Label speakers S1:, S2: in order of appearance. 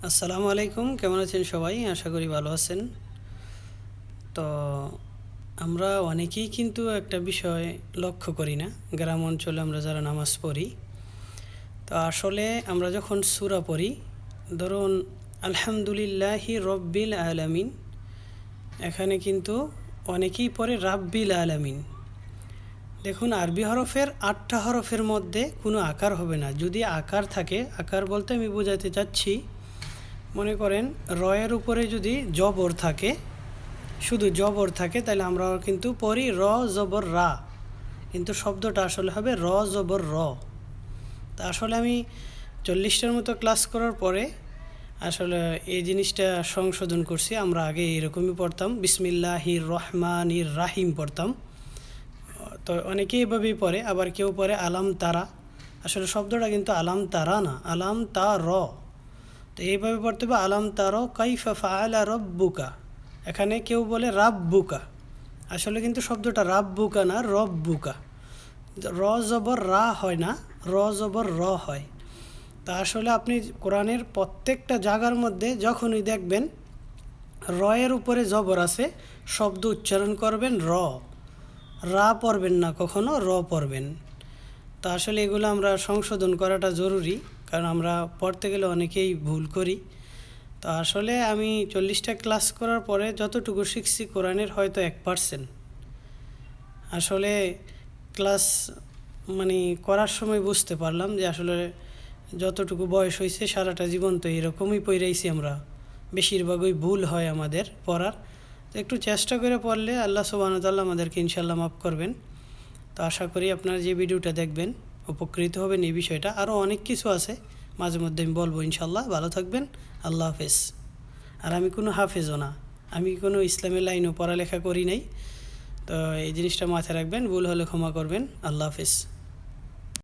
S1: আসসালামু আলাইকুম, কেমন আছেন সবাই? আশা করি ভালো আছেন। তো আমরা অনেকেই কিন্তু একটা বিষয় লক্ষ্য করি না, গ্রাম অঞ্চলে আমরা যারা নামাজ পড়ি। তো আসলে আমরা যখন সূরা পড়ি, ধরুন আলহামদুলিল্লাহি রব্বিল আলামিন, এখানে কিন্তু অনেকেই পড়ে রাব্বিল আলামিন। দেখুন, আরবি হরফের ৮টা হরফের মধ্যে কোনো আকার হবে না। যদি আকার থাকে, আকার বলতে আমি বোঝাতে চাচ্ছি, মনে করেন রয়ের উপরে যদি জবর থাকে, শুধু জবর থাকে, তাহলে আমরা কিন্তু পড়ি র জবর রা, কিন্তু শব্দটা আসলে হবে র জবর র। তা আসলে আমি 40টার মতো ক্লাস করার পরে আসলে এই জিনিসটা সংশোধন করছি। আমরা আগে এরকমই পড়তাম, বিসমিল্লাহির রহমানির রাহিম পড়তাম। তো অনেকেই এভাবেই পড়ে, আবার কেউ পড়ে আলাম তারা। আসলে শব্দটা কিন্তু আলাম তারা না, আলাম তা র। তো এইভাবে পড়তে হবে, আলাম তারো কাইফা ফাআলা রব্বুকা। এখানে কেউ বলে রাব্বুকা, আসলে কিন্তু শব্দটা রাব্বুকা না, রব্বুকা। র জবর রা হয় না, র জবর র হয়। তা আসলে আপনি কোরআনের প্রত্যেকটা জায়গার মধ্যে যখনই দেখবেন রয়ের উপরে জবর আছে, শব্দ উচ্চারণ করবেন র, রা পড়বেন না, কখনো র পড়বেন। তা আসলে এগুলো আমরা সংশোধন করাটা জরুরি, কারণ আমরা পড়তে গেলে অনেকেই ভুল করি। তো আসলে আমি 40টা ক্লাস করার পরে যতটুকু শিখছি কোরআনের হয়তো 1%। আসলে ক্লাস মানে করার সময় বুঝতে পারলাম যে আসলে যতটুকু বয়স হয়েছে সারাটা জীবন তো এরকমই পড়াইছি আমরা, বেশিরভাগই ভুল হয় আমাদের পড়ার। তো একটু চেষ্টা করে পড়লে আল্লাহ সুবহানাহু ওয়া তাআলা আমাদেরকে ইনশাআল্লাহ মাফ করবেন। তো আশা করি আপনারা যে ভিডিওটা দেখবেন উপকৃত হবেন এই বিষয়টা। আরও অনেক কিছু আছে, মাঝে মধ্যে আমি বলবো ইনশাল্লাহ। ভালো থাকবেন, আল্লাহ হাফেজ। আর আমি কোনো হাফেজও না, আমি কোনো ইসলামের লাইনও পড়ালেখা করি নাই। তো এই জিনিসটা মাথায় রাখবেন, ভুল হলে ক্ষমা করবেন। আল্লাহ হাফেজ।